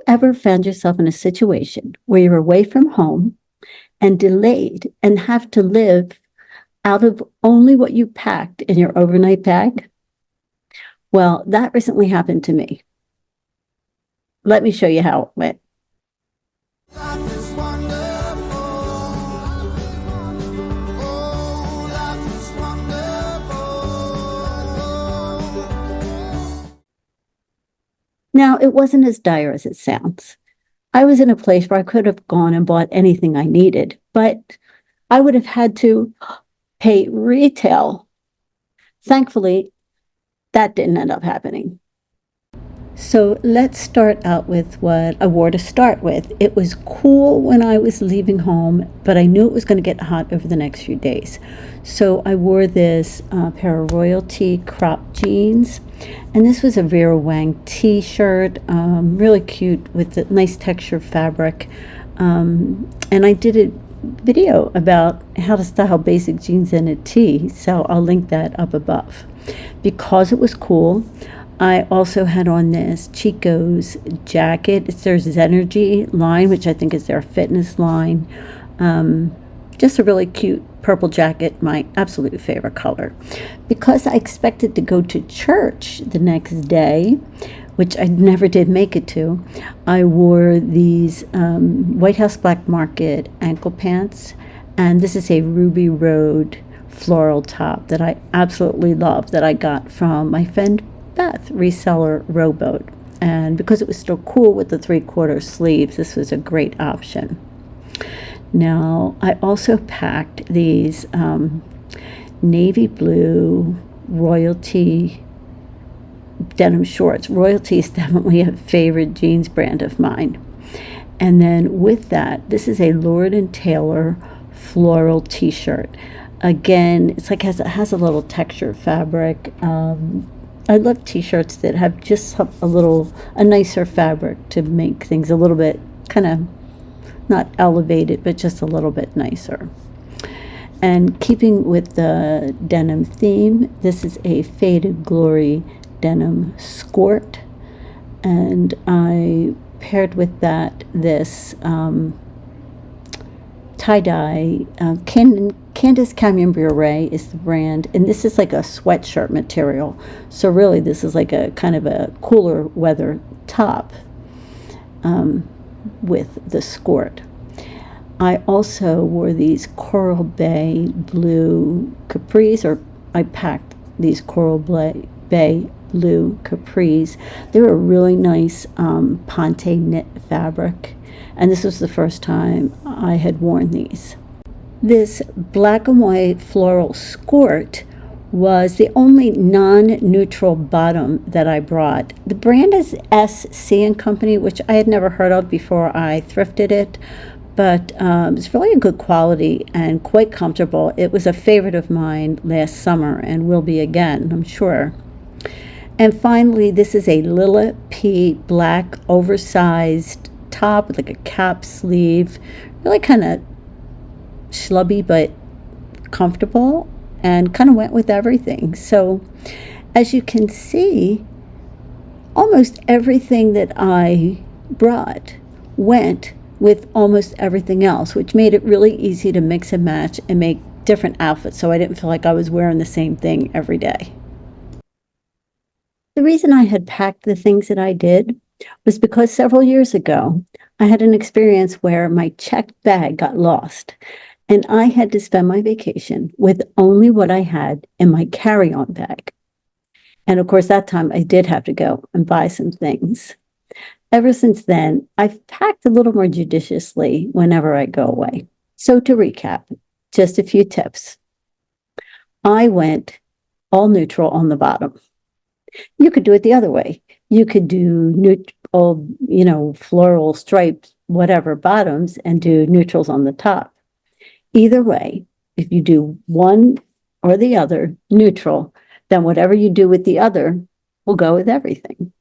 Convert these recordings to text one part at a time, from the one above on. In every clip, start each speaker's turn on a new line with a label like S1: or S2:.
S1: ever found yourself in a situation where you're away from home and delayed and have to live out of only what you packed in your overnight bag? Well, that recently happened to me. Let me show you how it went.
S2: Life is wonderful. Oh, life is wonderful.
S1: Now, it wasn't as dire as it sounds. I was in a place where I could have gone and bought anything I needed, but I would have had to pay retail. Thankfully, that didn't end up happening. So let's start out with what I wore to start with. It was cool when I was leaving home, but I knew it was going to get hot over the next few days. So I wore this pair of royalty crop jeans, and this was a Vera Wang t-shirt, really cute with the nice texture fabric. And I did a video about how to style basic jeans in a tee, so I'll link that up above. Because it was cool, I also had on this Chico's jacket. It's their Zenergy line, which I think is their fitness line. Just a really cute purple jacket, my absolute favorite color. Because I expected to go to church the next day, which I never did make it to, I wore these White House Black Market ankle pants. And this is a Ruby Road floral top that I absolutely love, that I got from my friend Beth, Reseller, Rowboat. And because it was still cool with the 3/4 sleeves, this was a great option. Now, I also packed these navy blue royalty denim shorts. Royalty is definitely a favorite jeans brand of mine. And then with that, this is a Lord & Taylor floral t-shirt. Again, it's like it has a little texture fabric. I love t-shirts that have just a nicer fabric to make things a little bit kind of not elevated, but just a little bit nicer. And keeping with the denim theme, this is a Faded Glory denim skirt. And I paired with that this tie-dye Candace Camembert is the brand, and this is like a sweatshirt material. So really this is like a kind of a cooler weather top with the skirt. I also wore these Coral Bay blue capris, or I packed these Coral Bay blue capris. They were a really nice ponte knit fabric, and this was the first time I had worn these. This black and white floral skirt was the only non-neutral bottom that I brought. The brand is SC & Company, which I had never heard of before I thrifted it, but it's really a good quality and quite comfortable. It was a favorite of mine last summer and will be again, I'm sure. And finally, this is a Lila P black oversized top with like a cap sleeve, really kind of schlubby but comfortable, and kind of went with everything. So as you can see, almost everything that I brought went with almost everything else, which made it really easy to mix and match and make different outfits, so I didn't feel like I was wearing the same thing every day. The reason I had packed the things that I did was because several years ago, I had an experience where my checked bag got lost, and I had to spend my vacation with only what I had in my carry-on bag. And of course, that time I did have to go and buy some things. Ever since then, I've packed a little more judiciously whenever I go away. So to recap, just a few tips. I went all neutral on the bottom. You could do it the other way. You could do floral striped, whatever bottoms, and do neutrals on the top. Either way, if you do one or the other neutral, then whatever you do with the other will go with everything.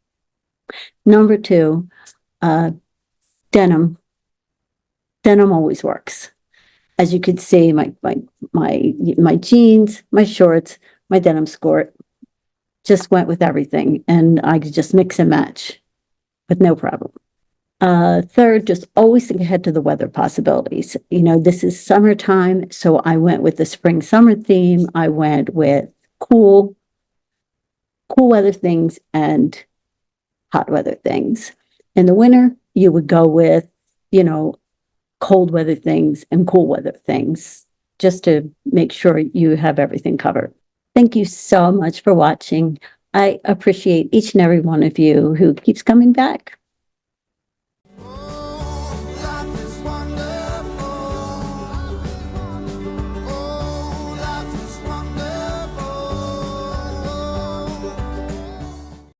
S1: Number 2, denim. Denim always works. As you could see, my jeans, my shorts, my denim skirt just went with everything, and I could just mix and match with no problem. Third, just always think ahead to the weather possibilities. This is summertime, so I went with the spring summer theme. I went with cool weather things and hot weather things. In the winter, you would go with, cold weather things and cool weather things, just to make sure you have everything covered. Thank you so much for watching. I appreciate each and every one of you who keeps coming back.